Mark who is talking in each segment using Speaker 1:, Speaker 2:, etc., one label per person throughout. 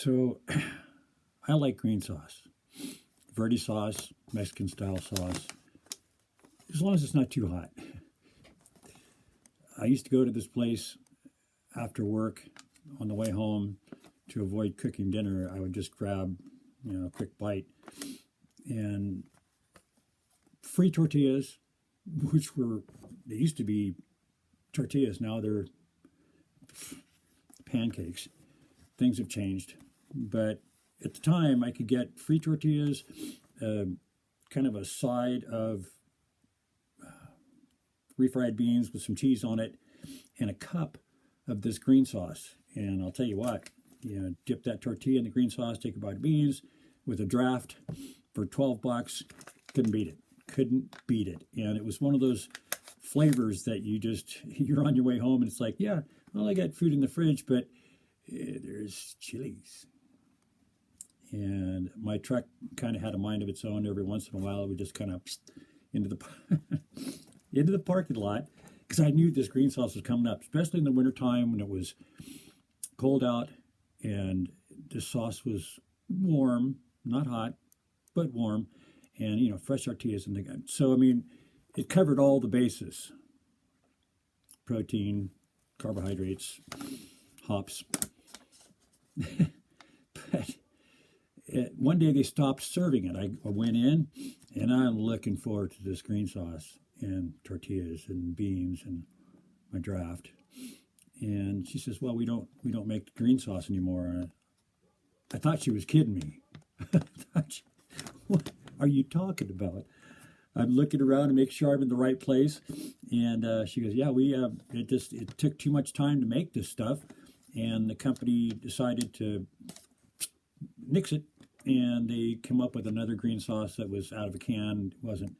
Speaker 1: So I like green sauce, Verdi sauce, Mexican style sauce, as long as it's not too hot. I used to go to this place after work on the way home to avoid cooking dinner. I would just grab, a quick bite and free tortillas, they used to be tortillas. Now they're pancakes. Things have changed. But at the time, I could get free tortillas, kind of a side of refried beans with some cheese on it, and a cup of this green sauce. And I'll tell you what, dip that tortilla in the green sauce, take a bite of beans with a draft for $12. Couldn't beat it. Couldn't beat it. And it was one of those flavors that you're on your way home and it's like, yeah, well, I got food in the fridge, but there's chilies. And my truck kind of had a mind of its own. Every once in a while, we just kind of into the into the parking lot, because I knew this green sauce was coming up, especially in the wintertime when it was cold out and the sauce was warm, not hot, but warm, and fresh tortillas in the gun. So I mean, it covered all the bases: protein, carbohydrates, hops. But one day they stopped serving it. I went in, and I'm looking forward to this green sauce and tortillas and beans and my draft. And she says, "Well, we don't make green sauce anymore." And I thought she was kidding me. What are you talking about? I'm looking around to make sure I'm in the right place, and she goes, "Yeah, it took too much time to make this stuff, and the company decided to nix it, and they came up with another green sauce that was out of a can. It wasn't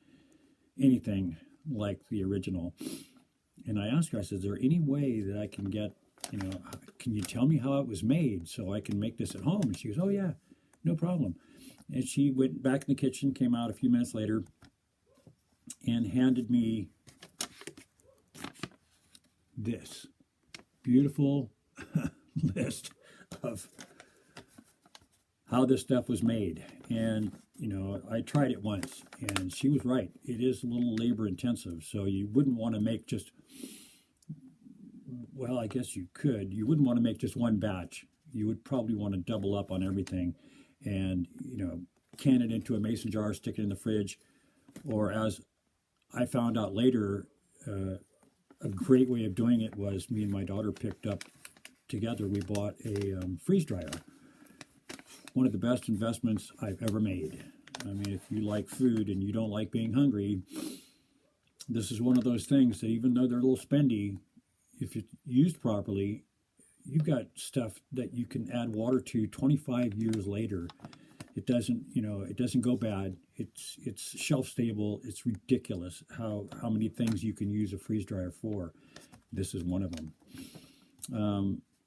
Speaker 1: anything like the original." And I asked her, I said, "Is there any way that I can get, can you tell me how it was made so I can make this at home?" And she goes, "Oh yeah, no problem." And she went back in the kitchen, came out a few minutes later, and handed me this beautiful list of how this stuff was made. And I tried it once, and she was right. It is a little labor intensive, so you wouldn't want to make just, well, I guess you could. You wouldn't want to make just one batch. You would probably want to double up on everything and, can it into a mason jar, stick it in the fridge, or as I found out later, a great way of doing it was me and my daughter picked up together. We bought a freeze dryer. One of the best investments I've ever made. I mean, if you like food and you don't like being hungry, this is one of those things that even though they're a little spendy, if it's used properly, you've got stuff that you can add water to 25 years later. It doesn't go bad. It's shelf stable. It's ridiculous how many things you can use a freeze dryer for. This is one of them.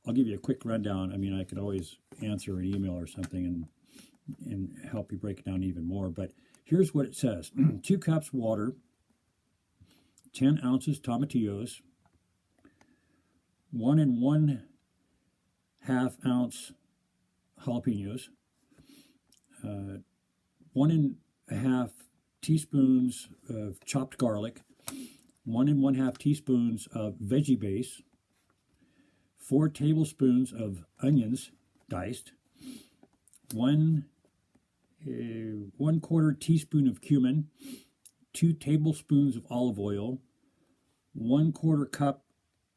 Speaker 1: I'll give you a quick rundown. I mean, I could always answer an email or something and help you break it down even more. But here's what it says. 2 cups water, 10 ounces tomatillos, 1 1/2 ounce jalapenos, 1 1/2 teaspoons of chopped garlic, 1 1/2 teaspoons of veggie base, 4 tablespoons of onions diced, 1 1/4 teaspoon of cumin, 2 tablespoons of olive oil, 1/4 cup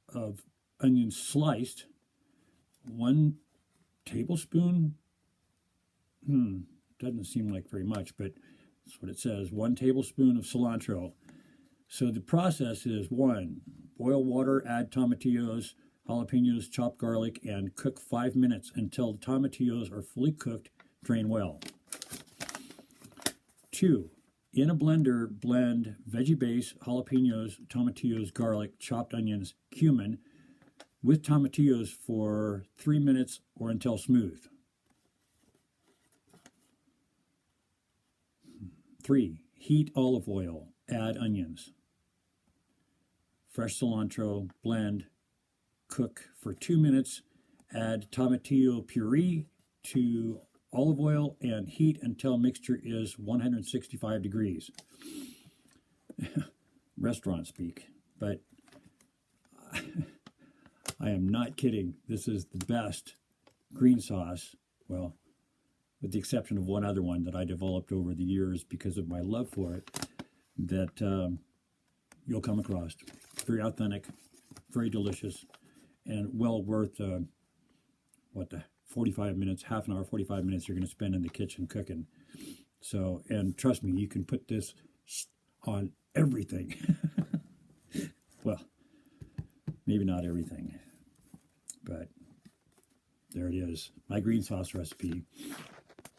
Speaker 1: of onions sliced, 1 tablespoon, doesn't seem like very much, but that's what it says, 1 tablespoon of cilantro. So the process is: 1, boil water, add tomatillos, jalapenos, chopped garlic, and cook 5 minutes until the tomatillos are fully cooked. Drain well. 2, in a blender, blend veggie base, jalapenos, tomatillos, garlic, chopped onions, cumin with tomatillos for 3 minutes or until smooth. 3, heat olive oil, add onions, fresh cilantro, blend, cook for 2 minutes, add tomatillo puree to olive oil and heat until mixture is 165 degrees. Restaurant speak, but I am not kidding. This is the best green sauce, well, with the exception of one other one that I developed over the years because of my love for it, that you'll come across. Very authentic, very delicious, and well worth 45 minutes, half an hour, 45 minutes you're going to spend in the kitchen cooking. So, and trust me, you can put this on everything. Well, maybe not everything, but there it is. My green sauce recipe.